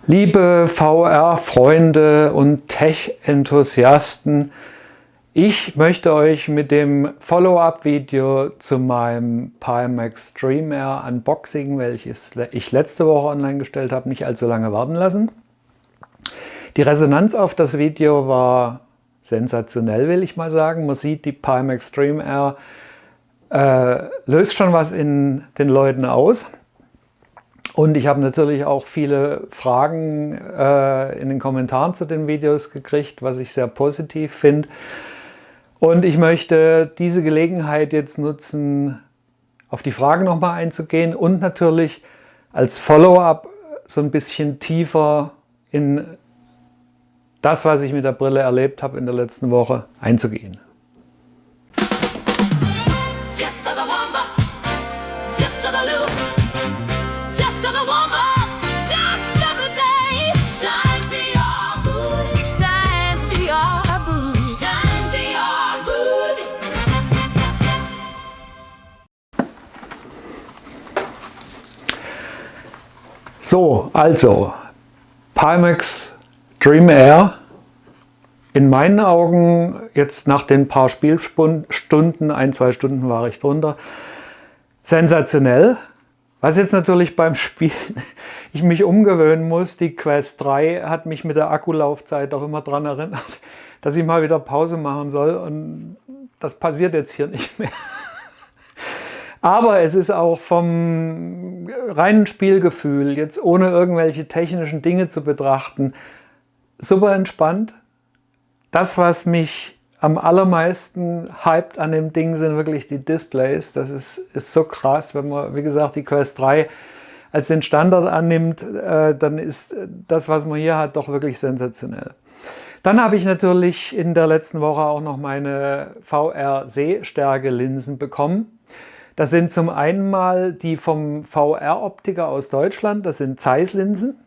Liebe VR-Freunde und Tech-Enthusiasten, ich möchte euch mit dem Follow-up-Video zu meinem Pimax Dream Air Unboxing, welches ich letzte Woche online gestellt habe, nicht allzu lange warten lassen. Die Resonanz auf das Video war sensationell, will ich mal sagen. Man sieht, die Pimax Dream Air löst schon was in den Leuten aus. Und ich habe natürlich auch viele Fragen in den Kommentaren zu den Videos gekriegt, was ich sehr positiv finde. Und ich möchte diese Gelegenheit jetzt nutzen, auf die Fragen nochmal einzugehen und natürlich als Follow-up so ein bisschen tiefer in das, was ich mit der Brille erlebt habe in der letzten Woche, einzugehen. So, also Pimax Dream Air, in meinen Augen jetzt nach den paar Spielstunden, 1-2 Stunden war ich drunter, sensationell. Was jetzt natürlich beim Spielen ich mich umgewöhnen muss, die Quest 3 hat mich mit der Akkulaufzeit auch immer daran erinnert, dass ich mal wieder Pause machen soll, und das passiert jetzt hier nicht mehr. Aber es ist auch vom reinen Spielgefühl, jetzt ohne irgendwelche technischen Dinge zu betrachten, super entspannt. Das, was mich am allermeisten hypt an dem Ding, sind wirklich die Displays. Das ist so krass, wenn man, wie gesagt, die Quest 3 als den Standard annimmt, dann ist das, was man hier hat, doch wirklich sensationell. Dann habe ich natürlich in der letzten Woche auch noch meine VR-Sehstärke-Linsen bekommen. Das sind zum einen mal die vom VR-Optiker aus Deutschland, das sind Zeiss-Linsen.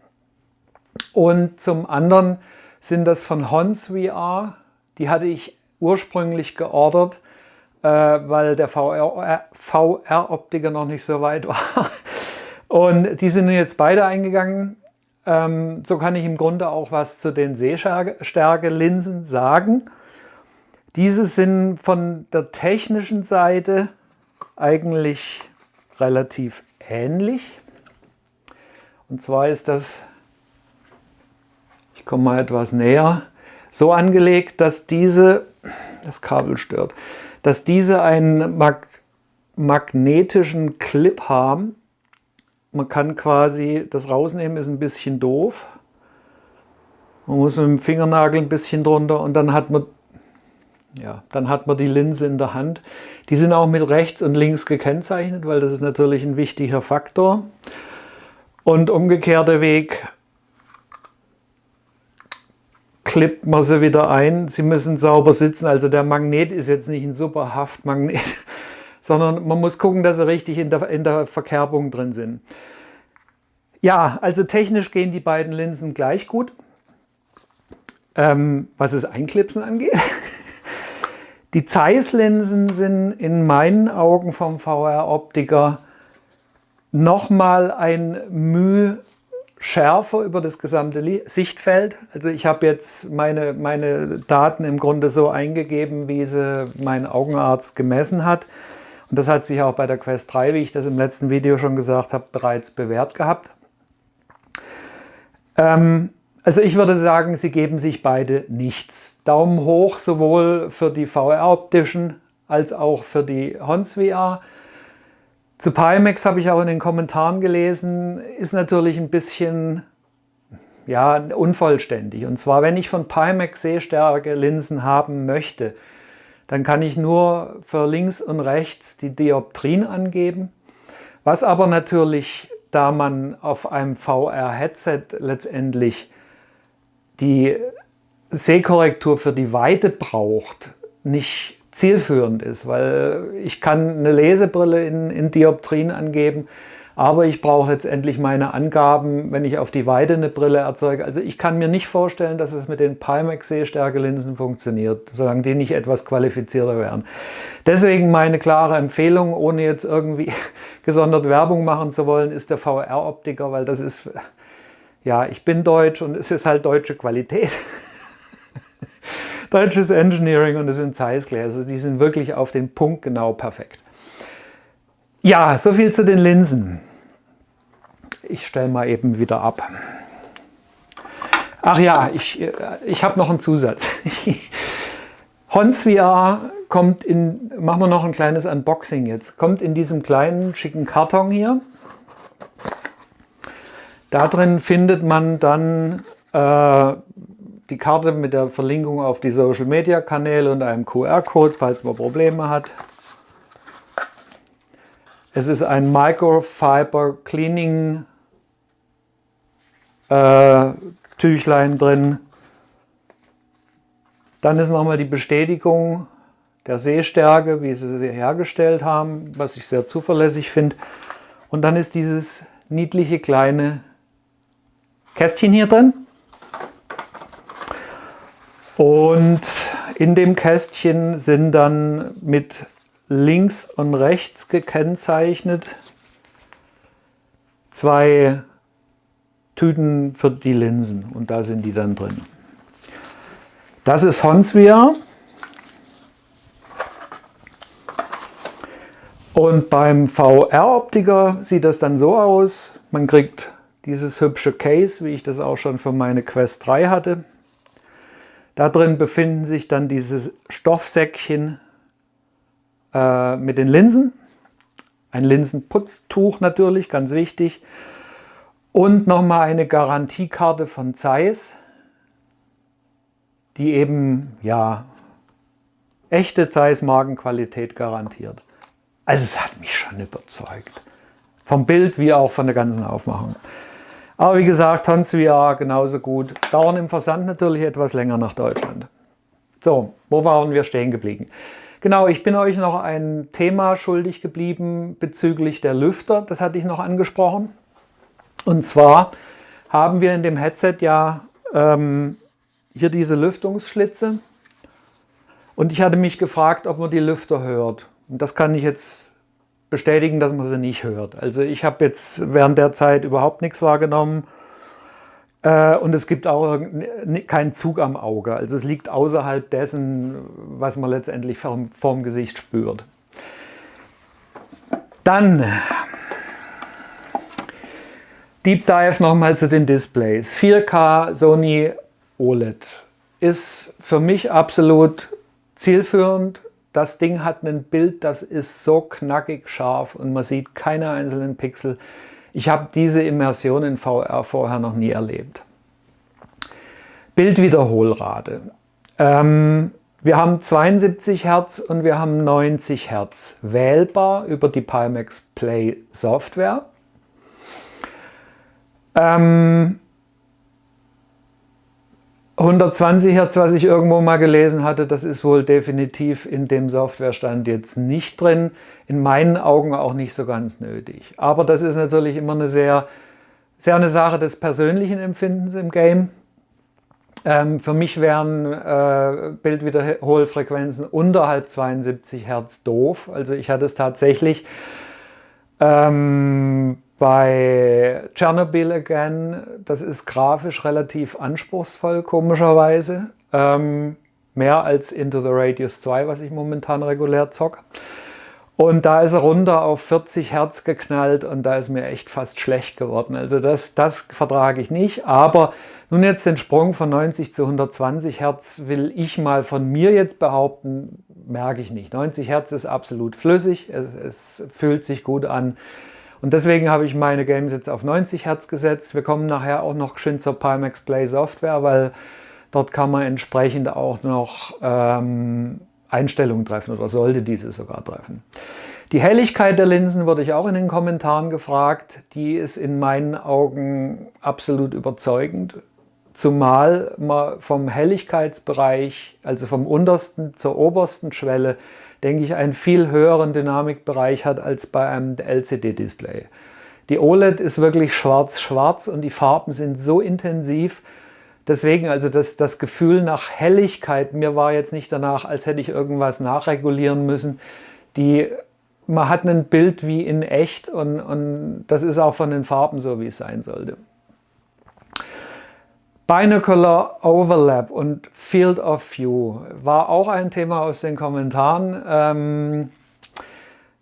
Und zum anderen sind das von Hons VR, die hatte ich ursprünglich geordert, weil der VR-Optiker noch nicht so weit war. Und die sind jetzt beide eingegangen. So kann ich im Grunde auch was zu den Sehstärke-Linsen sagen. Diese sind von der technischen Seite eigentlich relativ ähnlich. Und zwar ist das, ich komme mal etwas näher, so angelegt, dass diese, das Kabel stört, dass diese einen magnetischen Clip haben. Man kann quasi das rausnehmen, ist ein bisschen doof. Man muss mit dem Fingernagel ein bisschen drunter und dann hat man die Linse in der Hand. Die sind auch mit rechts und links gekennzeichnet, weil das ist natürlich ein wichtiger Faktor. Und umgekehrter Weg, klippt man sie wieder ein. Sie müssen sauber sitzen, also der Magnet ist jetzt nicht ein super Haftmagnet, sondern man muss gucken, dass sie richtig in der Verkerbung drin sind. Ja, also technisch gehen die beiden Linsen gleich gut, was das Einklipsen angeht. Die Zeiss-Linsen sind in meinen Augen vom VR-Optiker nochmal ein Mühe schärfer über das gesamte Sichtfeld. Also ich habe jetzt meine Daten im Grunde so eingegeben, wie sie mein Augenarzt gemessen hat. Und das hat sich auch bei der Quest 3, wie ich das im letzten Video schon gesagt habe, bereits bewährt gehabt. Also ich würde sagen, sie geben sich beide nichts. Daumen hoch sowohl für die VR-optischen als auch für die Hons VR. Zu Pimax habe ich auch in den Kommentaren gelesen, ist natürlich ein bisschen unvollständig. Und zwar, wenn ich von Pimax Sehstärke-Linsen haben möchte, dann kann ich nur für links und rechts die Dioptrien angeben. Was aber natürlich, da man auf einem VR-Headset letztendlich die Sehkorrektur für die Weite braucht, nicht zielführend ist, weil ich kann eine Lesebrille in Dioptrien angeben, aber ich brauche letztendlich meine Angaben, wenn ich auf die Weite eine Brille erzeuge. Also ich kann mir nicht vorstellen, dass es mit den Pimax Sehstärke-Linsen funktioniert, solange die nicht etwas qualifizierter wären. Deswegen meine klare Empfehlung, ohne jetzt irgendwie gesondert Werbung machen zu wollen, ist der VR-Optiker, weil das ist ja, ich bin deutsch und es ist halt deutsche Qualität. Deutsches Engineering und es sind Zeiss-Gläser, die sind wirklich auf den Punkt genau perfekt. Ja, so viel zu den Linsen. Ich stelle mal eben wieder ab. Ach ja, ich habe noch einen Zusatz. Honsvr kommt in, machen wir noch ein kleines Unboxing jetzt, kommt in diesem kleinen schicken Karton hier. Da drin findet man dann die Karte mit der Verlinkung auf die Social Media Kanäle und einem QR-Code, falls man Probleme hat. Es ist ein Microfiber Cleaning Tüchlein drin. Dann ist nochmal die Bestätigung der Sehstärke, wie sie sie hergestellt haben, was ich sehr zuverlässig finde. Und dann ist dieses niedliche kleine Kästchen hier drin. Und in dem Kästchen sind dann mit links und rechts gekennzeichnet 2 Tüten für die Linsen. Und da sind die dann drin. Das ist Honsvr. Und beim VR-Optiker sieht das dann so aus. Man kriegt dieses hübsche Case, wie ich das auch schon für meine Quest 3 hatte. Da drin befinden sich dann dieses Stoffsäckchen mit den Linsen. Ein Linsenputztuch natürlich, ganz wichtig. Und nochmal eine Garantiekarte von Zeiss, die eben ja echte Zeiss-Markenqualität garantiert. Also es hat mich schon überzeugt. Vom Bild wie auch von der ganzen Aufmachung. Aber wie gesagt, Honsvr genauso gut. Dauern im Versand natürlich etwas länger nach Deutschland. So, wo waren wir stehen geblieben? Genau, ich bin euch noch ein Thema schuldig geblieben bezüglich der Lüfter. Das hatte ich noch angesprochen. Und zwar haben wir in dem Headset ja hier diese Lüftungsschlitze. Und ich hatte mich gefragt, ob man die Lüfter hört. Und das kann ich jetzt bestätigen, dass man sie nicht hört. Also ich habe jetzt während der Zeit überhaupt nichts wahrgenommen. Und es gibt auch keinen Zug am Auge. Also es liegt außerhalb dessen, was man letztendlich vorm Gesicht spürt. Dann Deep Dive nochmal zu den Displays. 4K Sony OLED ist für mich absolut zielführend. Das Ding hat ein Bild, das ist so knackig scharf und man sieht keine einzelnen Pixel. Ich habe diese Immersion in VR vorher noch nie erlebt. Bildwiederholrate. Wir haben 72 Hertz und wir haben 90 Hertz wählbar über die Pimax Play Software. 120 Hertz, was ich irgendwo mal gelesen hatte, das ist wohl definitiv in dem Softwarestand jetzt nicht drin. In meinen Augen auch nicht so ganz nötig. Aber das ist natürlich immer eine eine Sache des persönlichen Empfindens im Game. Für mich wären Bildwiederholfrequenzen unterhalb 72 Hertz doof. Also ich hatte es tatsächlich bei Chernobyl Again, das ist grafisch relativ anspruchsvoll, komischerweise. Mehr als Into the Radius 2, was ich momentan regulär zocke. Und da ist er runter auf 40 Hertz geknallt und da ist mir echt fast schlecht geworden. Also das vertrage ich nicht. Aber nun jetzt den Sprung von 90 zu 120 Hertz will ich mal von mir jetzt behaupten, merke ich nicht. 90 Hertz ist absolut flüssig, es fühlt sich gut an. Und deswegen habe ich meine Games jetzt auf 90 Hertz gesetzt. Wir kommen nachher auch noch geschwind zur Pimax Play Software, weil dort kann man entsprechend auch noch Einstellungen treffen oder sollte diese sogar treffen. Die Helligkeit der Linsen wurde ich auch in den Kommentaren gefragt. Die ist in meinen Augen absolut überzeugend. Zumal man vom Helligkeitsbereich, also vom untersten zur obersten Schwelle, denke ich, einen viel höheren Dynamikbereich hat als bei einem LCD-Display. Die OLED ist wirklich schwarz-schwarz und die Farben sind so intensiv. Deswegen also das Gefühl nach Helligkeit, mir war jetzt nicht danach, als hätte ich irgendwas nachregulieren müssen. Man hat ein Bild wie in echt und das ist auch von den Farben so, wie es sein sollte. Binocular Overlap und Field of View war auch ein Thema aus den Kommentaren.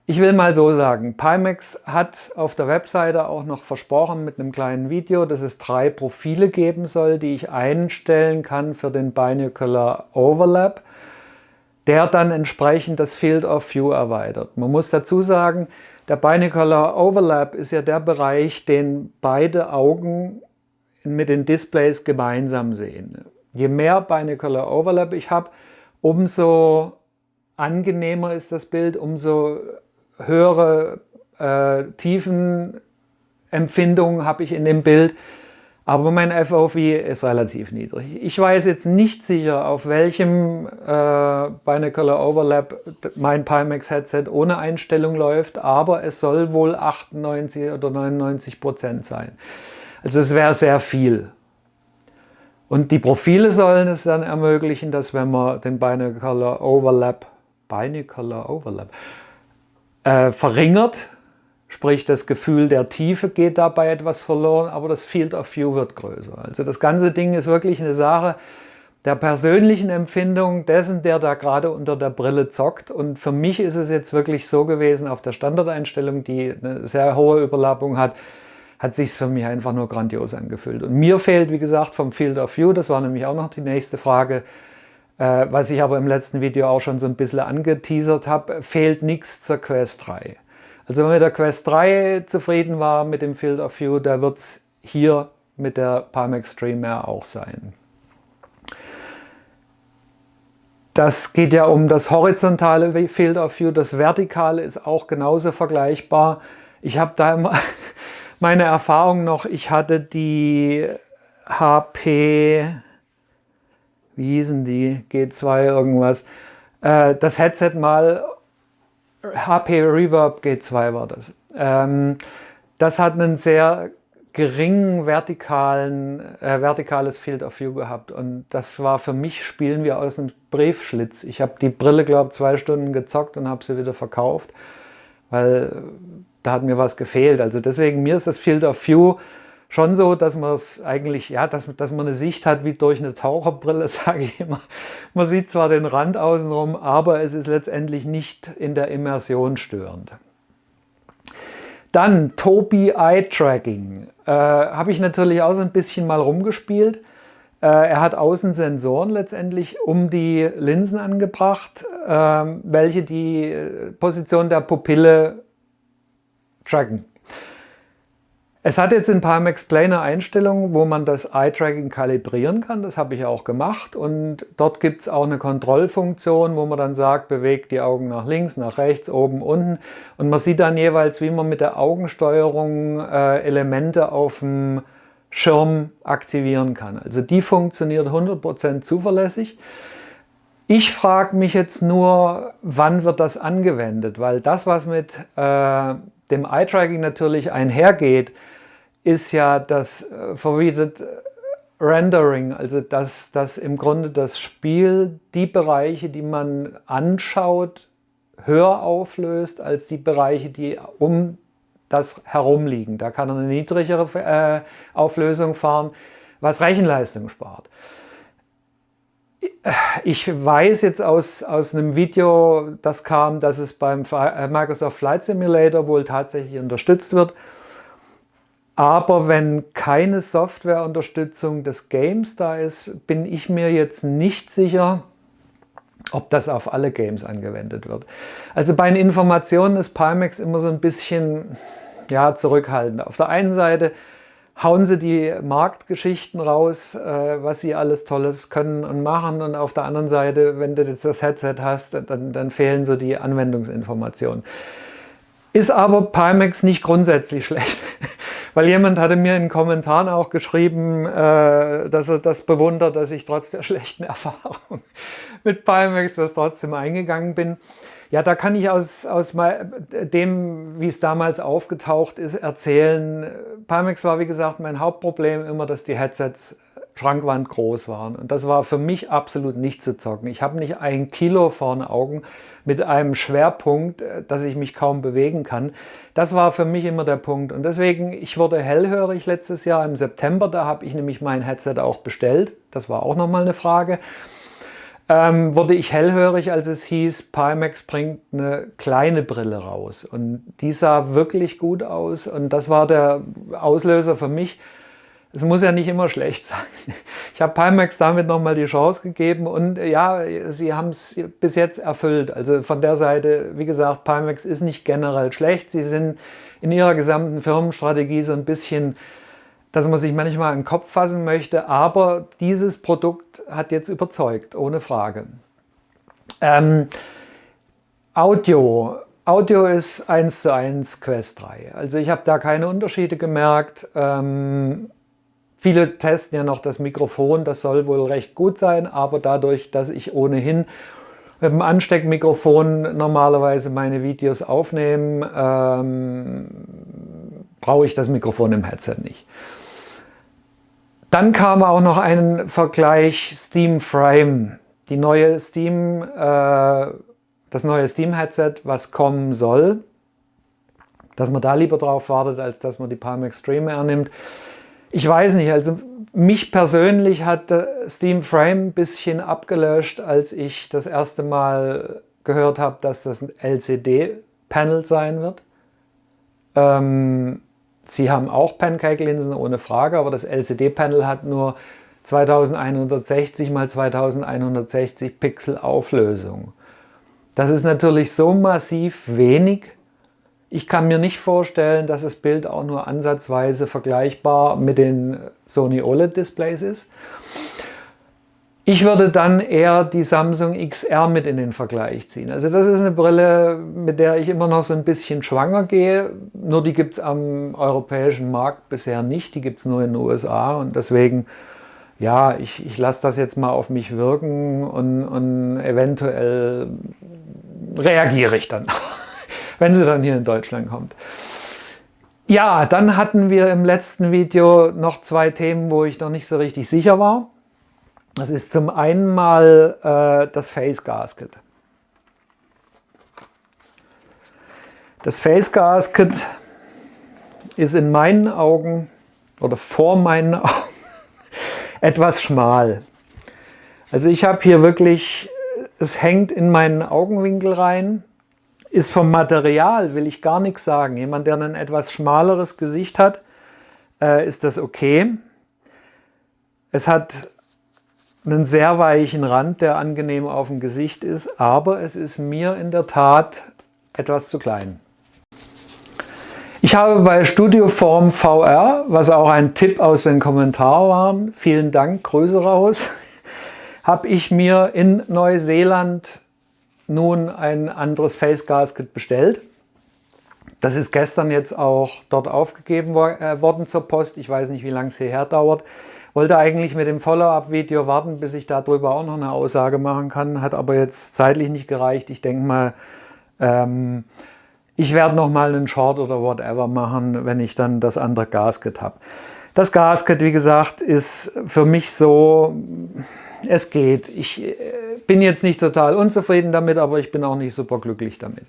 Ich will mal so sagen, Pimax hat auf der Webseite auch noch versprochen mit einem kleinen Video, dass es 3 Profile geben soll, die ich einstellen kann für den Binocular Overlap, der dann entsprechend das Field of View erweitert. Man muss dazu sagen, der Binocular Overlap ist ja der Bereich, den beide Augen mit den Displays gemeinsam sehen. Je mehr Binocular Overlap ich habe, umso angenehmer ist das Bild, umso höhere Tiefenempfindungen habe ich in dem Bild. Aber mein FOV ist relativ niedrig. Ich weiß jetzt nicht sicher, auf welchem Binocular Overlap mein Pimax Headset ohne Einstellung läuft, aber es soll wohl 98 oder 99% sein. Also es wäre sehr viel. Und die Profile sollen es dann ermöglichen, dass wenn man den Binocular Overlap verringert, sprich das Gefühl der Tiefe geht dabei etwas verloren, aber das Field of View wird größer. Also das ganze Ding ist wirklich eine Sache der persönlichen Empfindung dessen, der da gerade unter der Brille zockt. Und für mich ist es jetzt wirklich so gewesen, auf der Standardeinstellung, die eine sehr hohe Überlappung hat sich für mich einfach nur grandios angefühlt. Und mir fehlt, wie gesagt, vom Field of View, das war nämlich auch noch die nächste Frage, was ich aber im letzten Video auch schon so ein bisschen angeteasert habe, fehlt nichts zur Quest 3. Also wenn man mit der Quest 3 zufrieden war mit dem Field of View, da wird es hier mit der Pimax Dream Air auch sein. Das geht ja um das horizontale Field of View, das vertikale ist auch genauso vergleichbar. Ich habe da immer meine Erfahrung noch, ich hatte die HP, wie hießen die, G2 irgendwas, das Headset mal, HP Reverb G2 war das. Das hat einen sehr geringen vertikales Field of View gehabt und das war für mich, spielen wir aus einem Briefschlitz. Ich habe die Brille, glaube ich, 2 Stunden gezockt und habe sie wieder verkauft, weil da hat mir was gefehlt. Also deswegen, mir ist das Field of View schon so, dass man es eigentlich, ja, dass man eine Sicht hat wie durch eine Taucherbrille, sage ich immer. Man sieht zwar den Rand außenrum, aber es ist letztendlich nicht in der Immersion störend. Dann Tobii Eye Tracking. Habe ich natürlich auch so ein bisschen mal rumgespielt. Er hat Außensensoren letztendlich um die Linsen angebracht, welche die Position der Pupille tracken. Es hat jetzt in Pimax Play eine Einstellung, wo man das Eye-Tracking kalibrieren kann. Das habe ich auch gemacht und dort gibt es auch eine Kontrollfunktion, wo man dann sagt, bewegt die Augen nach links, nach rechts, oben, unten und man sieht dann jeweils, wie man mit der Augensteuerung Elemente auf dem Schirm aktivieren kann. Also die funktioniert 100% zuverlässig. Ich frage mich jetzt nur, wann wird das angewendet, weil das, was mit dem Eye-Tracking natürlich einhergeht, ist ja das Foveated Rendering, also dass im Grunde das Spiel die Bereiche, die man anschaut, höher auflöst als die Bereiche, die um das herum liegen. Da kann er eine niedrigere Auflösung fahren, was Rechenleistung spart. Ich weiß jetzt aus einem Video, das kam, dass es beim Microsoft Flight Simulator wohl tatsächlich unterstützt wird. Aber wenn keine Softwareunterstützung des Games da ist, bin ich mir jetzt nicht sicher, ob das auf alle Games angewendet wird. Also bei den Informationen ist Pimax immer so ein bisschen zurückhaltend. Auf der einen Seite hauen sie die Marktgeschichten raus, was sie alles Tolles können und machen. Und auf der anderen Seite, wenn du jetzt das Headset hast, dann fehlen so die Anwendungsinformationen. Ist aber Pimax nicht grundsätzlich schlecht. Weil jemand hatte mir in den Kommentaren auch geschrieben, dass er das bewundert, dass ich trotz der schlechten Erfahrung mit Pimax das trotzdem eingegangen bin. Ja, da kann ich aus dem, wie es damals aufgetaucht ist, erzählen. Pimax war, wie gesagt, mein Hauptproblem immer, dass die Headsets Schrankwand groß waren. Und das war für mich absolut nicht zu zocken. Ich habe nicht 1 Kilo vor den Augen mit einem Schwerpunkt, dass ich mich kaum bewegen kann. Das war für mich immer der Punkt. Und deswegen, ich wurde hellhörig letztes Jahr im September. Da habe ich nämlich mein Headset auch bestellt. Das war auch nochmal eine Frage. Wurde ich hellhörig, als es hieß, Pimax bringt eine kleine Brille raus. Und die sah wirklich gut aus. Und das war der Auslöser für mich. Es muss ja nicht immer schlecht sein. Ich habe Pimax damit nochmal die Chance gegeben und ja, sie haben es bis jetzt erfüllt. Also von der Seite, wie gesagt, Pimax ist nicht generell schlecht. Sie sind in ihrer gesamten Firmenstrategie so ein bisschen, dass man sich manchmal an den Kopf fassen möchte, aber dieses Produkt hat jetzt überzeugt, ohne Frage. Audio ist 1:1 Quest 3. Also ich habe da keine Unterschiede gemerkt. Viele testen ja noch das Mikrofon, das soll wohl recht gut sein, aber dadurch, dass ich ohnehin mit dem Ansteckmikrofon normalerweise meine Videos aufnehme, brauche ich das Mikrofon im Headset nicht. Dann kam auch noch ein Vergleich Steam Frame, das neue Steam-Headset, was kommen soll, dass man da lieber drauf wartet, als dass man die Pimax Stream Air nimmt. Ich weiß nicht, also mich persönlich hat Steam Frame ein bisschen abgelöscht, als ich das erste Mal gehört habe, dass das ein LCD-Panel sein wird. Sie haben auch Pancake-Linsen, ohne Frage, aber das LCD-Panel hat nur 2160 x 2160 Pixel Auflösung. Das ist natürlich so massiv wenig. Ich kann mir nicht vorstellen, dass das Bild auch nur ansatzweise vergleichbar mit den Sony OLED-Displays ist. Ich würde dann eher die Samsung XR mit in den Vergleich ziehen. Also das ist eine Brille, mit der ich immer noch so ein bisschen schwanger gehe. Nur die gibt es am europäischen Markt bisher nicht. Die gibt es nur in den USA. Und deswegen, ja, ich lasse das jetzt mal auf mich wirken und eventuell reagiere ich dann, wenn sie dann hier in Deutschland kommt. Ja, dann hatten wir im letzten Video noch 2 Themen, wo ich noch nicht so richtig sicher war. Das ist zum einen mal das Face Gasket. Das Face Gasket ist in meinen Augen oder vor meinen Augen etwas schmal. Also ich habe hier wirklich, es hängt in meinen Augenwinkel rein. Ist vom Material, will ich gar nichts sagen. Jemand, der ein etwas schmaleres Gesicht hat, ist das okay. Es hat einen sehr weichen Rand, der angenehm auf dem Gesicht ist, aber es ist mir in der Tat etwas zu klein. Ich habe bei Studioform VR, was auch ein Tipp aus den Kommentaren war, vielen Dank, Grüße raus, habe ich mir in Neuseeland nun ein anderes Face Gasket bestellt. Das ist gestern jetzt auch dort aufgegeben worden zur Post. Ich weiß nicht, wie lange es hierher dauert. Wollte eigentlich mit dem Follow-up-Video warten, bis ich darüber auch noch eine Aussage machen kann. Hat aber jetzt zeitlich nicht gereicht. Ich denke mal, ich werde noch mal einen Short oder whatever machen, wenn ich dann das andere Gasket habe. Das Gasket, wie gesagt, ist für mich so, es geht. Ich bin jetzt nicht total unzufrieden damit, aber ich bin auch nicht super glücklich damit.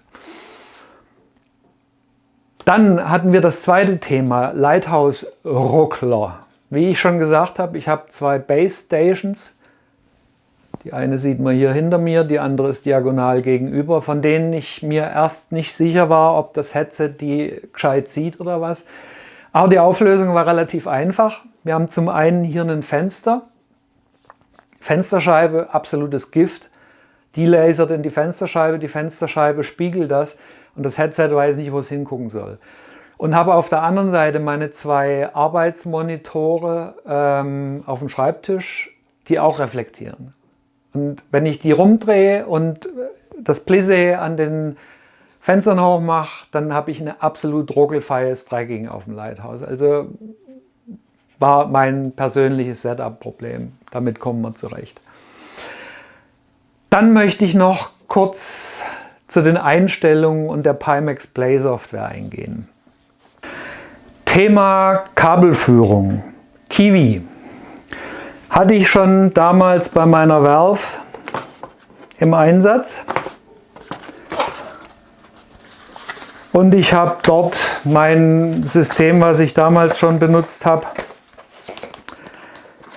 Dann hatten wir das zweite Thema, Lighthouse-Ruckler. Wie ich schon gesagt habe, ich habe 2 Base Stations. Die eine sieht man hier hinter mir, die andere ist diagonal gegenüber, von denen ich mir erst nicht sicher war, ob das Headset die gescheit sieht oder was. Aber die Auflösung war relativ einfach. Wir haben zum einen hier ein Fenster. Fensterscheibe, absolutes Gift. Die lasert in die Fensterscheibe spiegelt das und das Headset weiß nicht, wo es hingucken soll. Und habe auf der anderen Seite meine 2 Arbeitsmonitore auf dem Schreibtisch, die auch reflektieren. Und wenn ich die rumdrehe und das Plissé an den Fenstern hoch mache, dann habe ich ein absolut ruckelfreies Tracking auf dem Lighthouse. Also war mein persönliches Setup-Problem. Damit kommen wir zurecht. Dann möchte ich noch kurz zu den Einstellungen und der Pimax Play Software eingehen. Thema Kabelführung. Kiwi. Hatte ich schon damals bei meiner Valve im Einsatz. Und ich habe dort mein System, was ich damals schon benutzt habe,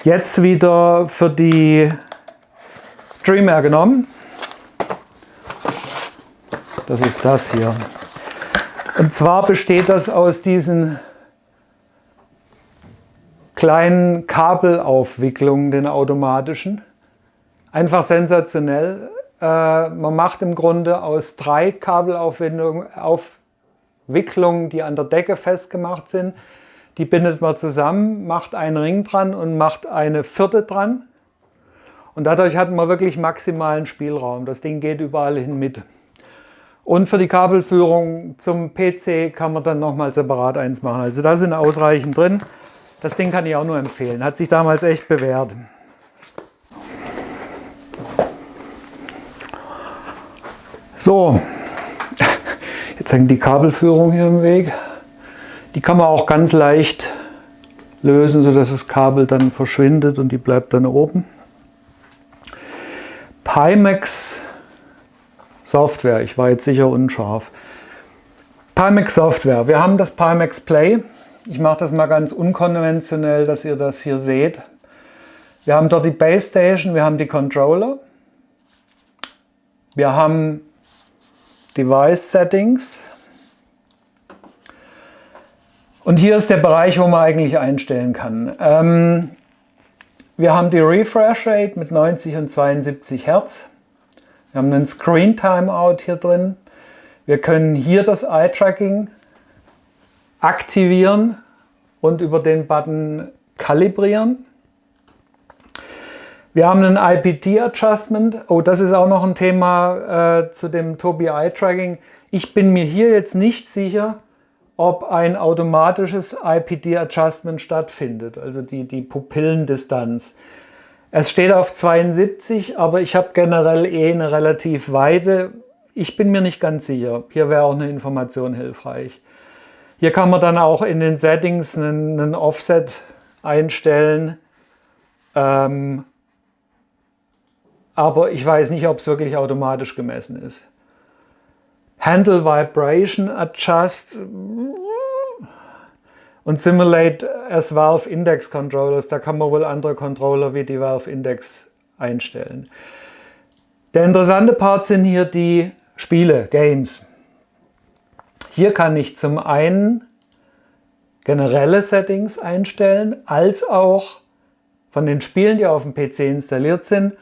jetzt wieder für die Dreamair genommen. Das ist das hier. Und zwar besteht das aus diesen kleinen Kabelaufwicklungen, den automatischen. Einfach sensationell. Man macht im Grunde aus 3 Kabelaufwicklungen, die an der Decke festgemacht sind. Die bindet man zusammen, macht einen Ring dran und macht eine 4. dran. Und dadurch hat man wirklich maximalen Spielraum. Das Ding geht überall hin mit. Und für die Kabelführung zum PC kann man dann nochmal separat eins machen. Also da sind ausreichend drin. Das Ding kann ich auch nur empfehlen. Hat sich damals echt bewährt. So, jetzt hängt die Kabelführung hier im Weg. Die kann man auch ganz leicht lösen, sodass das Kabel dann verschwindet und die bleibt dann oben. Pimax Software, ich war jetzt sicher unscharf. Pimax Software, wir haben das Pimax Play. Ich mache das mal ganz unkonventionell, dass ihr das hier seht. Wir haben dort die Base Station, wir haben die Controller. Wir haben Device Settings. Und hier ist der Bereich, wo man eigentlich einstellen kann. Wir haben die Refresh Rate mit 90 und 72 Hertz. Wir haben einen Screen Timeout hier drin. Wir können hier das Eye Tracking aktivieren und über den Button kalibrieren. Wir haben einen IPT Adjustment. Oh, das ist auch noch ein Thema zu dem Tobii Eye Tracking. Ich bin mir hier jetzt nicht sicher, ob ein automatisches IPT Adjustment stattfindet, also die Pupillendistanz. Es steht auf 72, aber ich habe generell eine relativ weite. Ich bin mir nicht ganz sicher. Hier wäre auch eine Information hilfreich. Hier kann man dann auch in den Settings einen Offset einstellen. Aber ich weiß nicht, ob es wirklich automatisch gemessen ist. Handle Vibration Adjust und Simulate as Valve Index Controllers. Da kann man wohl andere Controller wie die Valve Index einstellen. Der interessante Part sind hier die Spiele, Games. Hier kann ich zum einen generelle Settings einstellen, als auch von den Spielen, die auf dem PC installiert sind,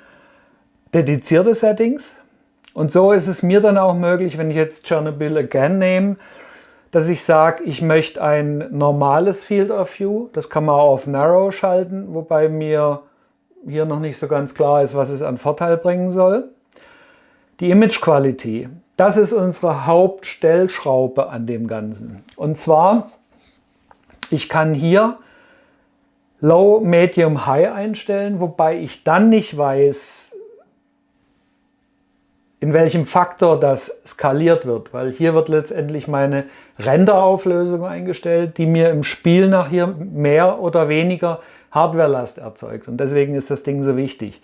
dedizierte Settings. Und so ist es mir dann auch möglich, wenn ich jetzt Chernobyl Again nehme, dass ich sage, ich möchte ein normales Field of View. Das kann man auch auf Narrow schalten, wobei mir hier noch nicht so ganz klar ist, was es an Vorteil bringen soll. Die Image Quality, das ist unsere Hauptstellschraube an dem Ganzen. Und zwar, ich kann hier Low, Medium, High einstellen, wobei ich dann nicht weiß, in welchem Faktor das skaliert wird, weil hier wird letztendlich meine Renderauflösung eingestellt, die mir im Spiel nachher mehr oder weniger Hardwarelast erzeugt und deswegen ist das Ding so wichtig.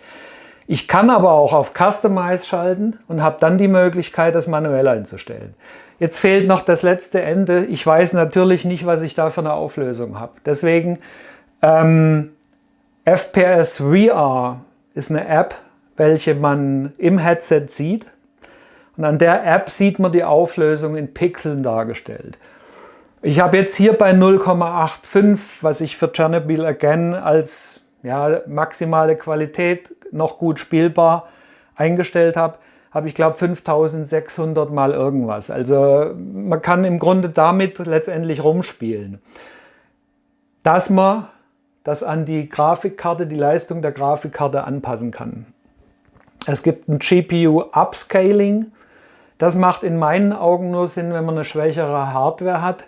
Ich kann aber auch auf Customize schalten und habe dann die Möglichkeit, das manuell einzustellen. Jetzt fehlt noch das letzte Ende. Ich weiß natürlich nicht, was ich da für eine Auflösung habe. Deswegen FPS VR ist eine App, welche man im Headset sieht. Und an der App sieht man die Auflösung in Pixeln dargestellt. Ich habe jetzt hier bei 0,85, was ich für Chernobyl Again als maximale Qualität noch gut spielbar eingestellt habe, habe ich glaube 5600 mal irgendwas. Also man kann im Grunde damit letztendlich rumspielen. Dass man das an die Grafikkarte, die Leistung der Grafikkarte anpassen kann. Es gibt ein GPU Upscaling. Das macht in meinen Augen nur Sinn, wenn man eine schwächere Hardware hat,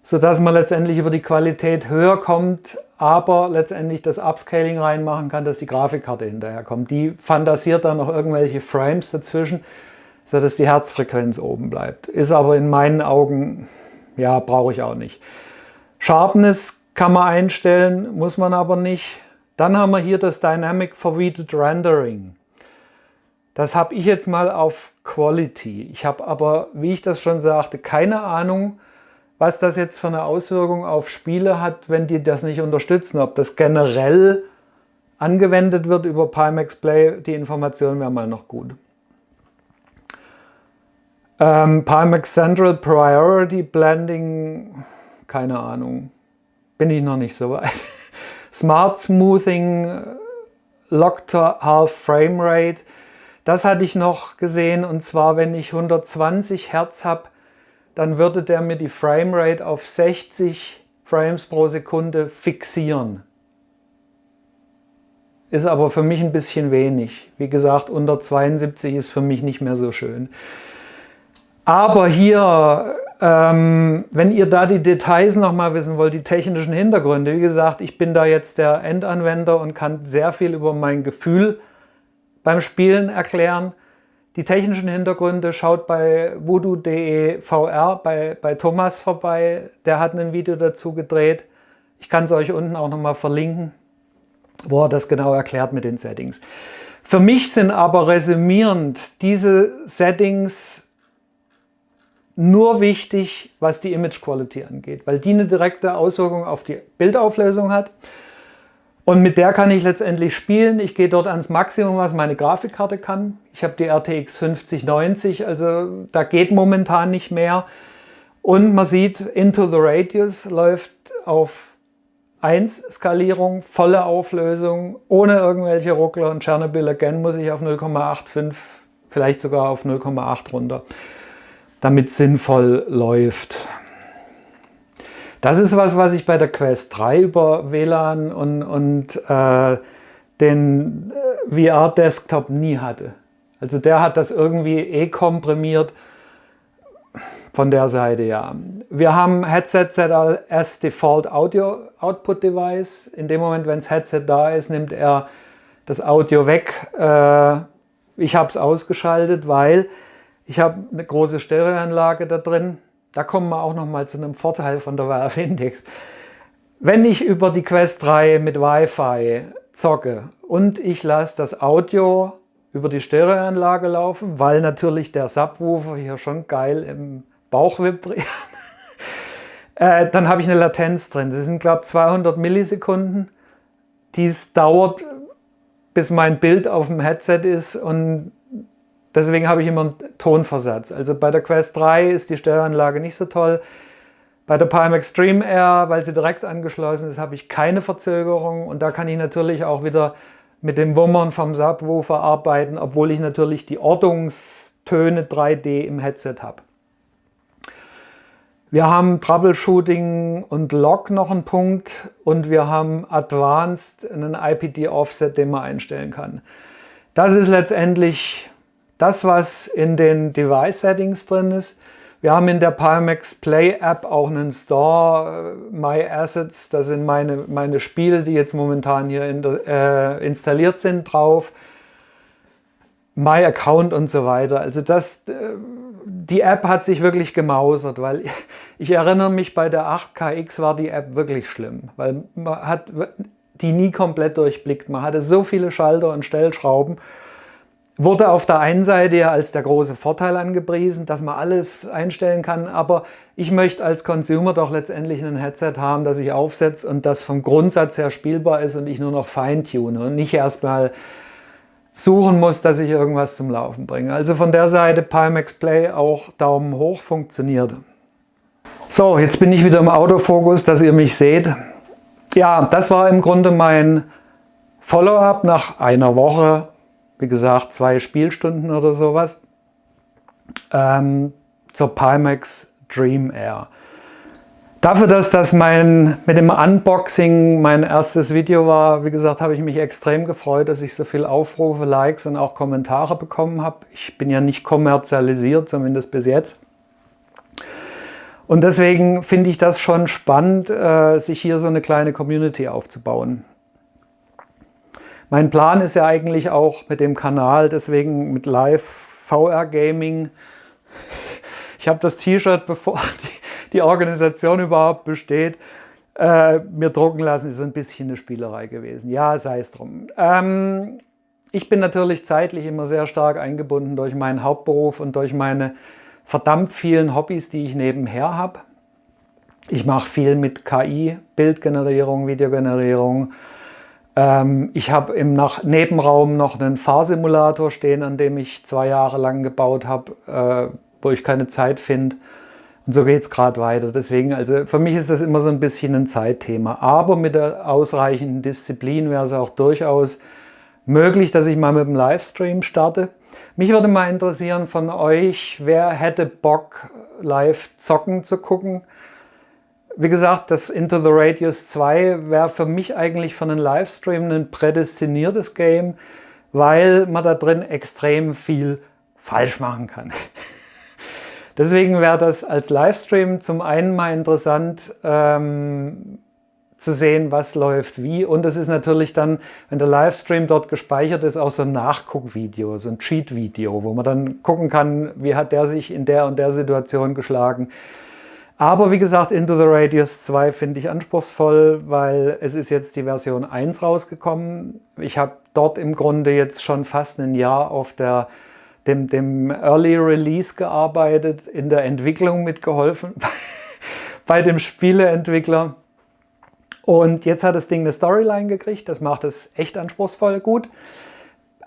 sodass man letztendlich über die Qualität höher kommt, aber letztendlich das Upscaling reinmachen kann, dass die Grafikkarte hinterherkommt. Die fantasiert dann noch irgendwelche Frames dazwischen, sodass die Herzfrequenz oben bleibt. Ist aber in meinen Augen, brauche ich auch nicht. Sharpness kann man einstellen, muss man aber nicht. Dann haben wir hier das Dynamic Foveated Rendering. Das habe ich jetzt mal auf Quality. Ich habe aber, wie ich das schon sagte, keine Ahnung, was das jetzt für eine Auswirkung auf Spiele hat, wenn die das nicht unterstützen. Ob das generell angewendet wird über Pimax Play, die Information wäre mal noch gut. Pimax Central Priority Blending, keine Ahnung, bin ich noch nicht so weit. Smart Smoothing, Locked Half Frame Rate, das hatte ich noch gesehen, und zwar, wenn ich 120 Hertz habe, dann würde der mir die Framerate auf 60 Frames pro Sekunde fixieren. Ist aber für mich ein bisschen wenig. Wie gesagt, unter 72 ist für mich nicht mehr so schön. Aber hier, wenn ihr da die Details nochmal wissen wollt, die technischen Hintergründe, wie gesagt, ich bin da jetzt der Endanwender und kann sehr viel über mein Gefühl beim Spielen erklären. Die technischen Hintergründe, schaut bei voodoo.de VR bei Thomas vorbei. Der hat ein Video dazu gedreht. Ich kann es euch unten auch nochmal verlinken, wo er das genau erklärt mit den Settings. Für mich sind aber resümierend diese Settings nur wichtig, was die Image Quality angeht, weil die eine direkte Auswirkung auf die Bildauflösung hat. Und mit der kann ich letztendlich spielen. Ich gehe dort ans Maximum, was meine Grafikkarte kann. Ich habe die RTX 5090, also da geht momentan nicht mehr. Und man sieht, Into the Radius läuft auf 1 Skalierung, volle Auflösung, ohne irgendwelche Ruckler, und Chernobyl Again muss ich auf 0,85, vielleicht sogar auf 0,8 runter, damit es sinnvoll läuft. Das ist was ich bei der Quest 3 über WLAN und den VR-Desktop nie hatte. Also der hat das irgendwie komprimiert von der Seite, ja. Wir haben Headset set as Default Audio Output Device. In dem Moment, wenn das Headset da ist, nimmt er das Audio weg. Ich habe es ausgeschaltet, weil ich habe eine große Stereoanlage da drin. Da kommen wir auch noch mal zu einem Vorteil von der Valve Index. Wenn ich über die Quest 3 mit Wi-Fi zocke und ich lasse das Audio über die Stereoanlage laufen, weil natürlich der Subwoofer hier schon geil im Bauch vibriert, dann habe ich eine Latenz drin. Das sind, glaube ich, 200 Millisekunden. Dies dauert, bis mein Bild auf dem Headset ist, und deswegen habe ich immer einen Tonversatz. Also bei der Quest 3 ist die Stereoanlage nicht so toll. Bei der Pimax Dream Air, weil sie direkt angeschlossen ist, habe ich keine Verzögerung, und da kann ich natürlich auch wieder mit dem Wummern vom Subwoofer arbeiten, obwohl ich natürlich die Ortungstöne 3D im Headset habe. Wir haben Troubleshooting und Log noch einen Punkt, und wir haben Advanced einen IPD Offset, den man einstellen kann. Das ist letztendlich das, was in den Device Settings drin ist. Wir haben in der Pimax Play App auch einen Store, My Assets, da sind meine Spiele, die jetzt momentan hier installiert sind, drauf. My Account und so weiter. Also die App hat sich wirklich gemausert, weil ich erinnere mich, bei der 8KX war die App wirklich schlimm, weil man hat die nie komplett durchblickt. Man hatte so viele Schalter und Stellschrauben. Wurde auf der einen Seite ja als der große Vorteil angepriesen, dass man alles einstellen kann, aber ich möchte als Consumer doch letztendlich ein Headset haben, das ich aufsetze und das vom Grundsatz her spielbar ist und ich nur noch feintune und nicht erstmal suchen muss, dass ich irgendwas zum Laufen bringe. Also von der Seite Pimax Play auch Daumen hoch, funktioniert. So, jetzt bin ich wieder im Autofokus, dass ihr mich seht. Ja, das war im Grunde mein Follow-up nach einer Woche. Wie gesagt, 2 Spielstunden oder sowas, zur Pimax Dream Air. Dafür, dass das mit dem Unboxing mein erstes Video war, wie gesagt, habe ich mich extrem gefreut, dass ich so viele Aufrufe, Likes und auch Kommentare bekommen habe. Ich bin ja nicht kommerzialisiert, zumindest bis jetzt. Und deswegen finde ich das schon spannend, sich hier so eine kleine Community aufzubauen. Mein Plan ist ja eigentlich auch mit dem Kanal, deswegen mit Live VR Gaming. Ich habe das T-Shirt, bevor die Organisation überhaupt besteht, mir drucken lassen, ist so ein bisschen eine Spielerei gewesen. Ja, sei es drum. Ich bin natürlich zeitlich immer sehr stark eingebunden durch meinen Hauptberuf und durch meine verdammt vielen Hobbys, die ich nebenher habe. Ich mache viel mit KI, Bildgenerierung, Videogenerierung. Ich habe im Nebenraum noch einen Fahrsimulator stehen, an dem ich 2 Jahre lang gebaut habe, wo ich keine Zeit finde. Und so geht es gerade weiter. Deswegen, also für mich ist das immer so ein bisschen ein Zeitthema. Aber mit der ausreichenden Disziplin wäre es auch durchaus möglich, dass ich mal mit dem Livestream starte. Mich würde mal interessieren von euch, wer hätte Bock, live zocken zu gucken? Wie gesagt, das Into the Radius 2 wäre für mich eigentlich für einen Livestream ein prädestiniertes Game, weil man da drin extrem viel falsch machen kann. Deswegen wäre das als Livestream zum einen mal interessant zu sehen, was läuft wie. Und es ist natürlich dann, wenn der Livestream dort gespeichert ist, auch so ein Nachguckvideo, so ein Cheat-Video, wo man dann gucken kann, wie hat der sich in der und der Situation geschlagen. Aber wie gesagt, Into the Radius 2 finde ich anspruchsvoll, weil es ist jetzt die Version 1 rausgekommen. Ich habe dort im Grunde jetzt schon fast ein Jahr auf dem Early Release gearbeitet, in der Entwicklung mitgeholfen bei dem Spieleentwickler. Und jetzt hat das Ding eine Storyline gekriegt, das macht es echt anspruchsvoll gut.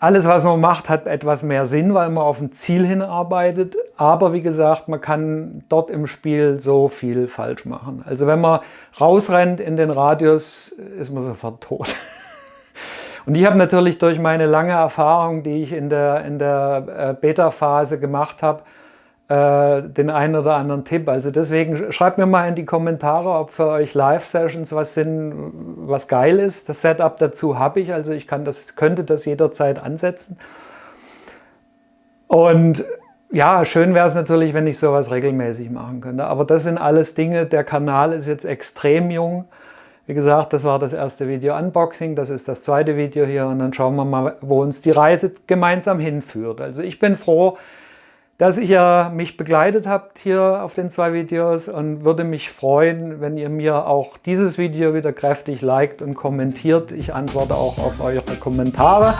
Alles, was man macht, hat etwas mehr Sinn, weil man auf ein Ziel hinarbeitet. Aber wie gesagt, man kann dort im Spiel so viel falsch machen. Also wenn man rausrennt in den Radius, ist man sofort tot. Und ich habe natürlich durch meine lange Erfahrung, die ich in der Beta-Phase gemacht habe, den einen oder anderen Tipp. Also deswegen schreibt mir mal in die Kommentare, ob für euch Live-Sessions was sind, was geil ist. Das Setup dazu habe ich, also ich könnte das jederzeit ansetzen. Und ja, schön wäre es natürlich, wenn ich sowas regelmäßig machen könnte. Aber das sind alles Dinge, der Kanal ist jetzt extrem jung. Wie gesagt, das war das erste Video Unboxing, das ist das zweite Video hier und dann schauen wir mal, wo uns die Reise gemeinsam hinführt. Also ich bin froh, dass ihr mich begleitet habt hier auf den 2 Videos und würde mich freuen, wenn ihr mir auch dieses Video wieder kräftig liked und kommentiert. Ich antworte auch auf eure Kommentare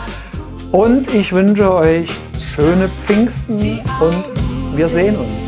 und ich wünsche euch schöne Pfingsten und wir sehen uns.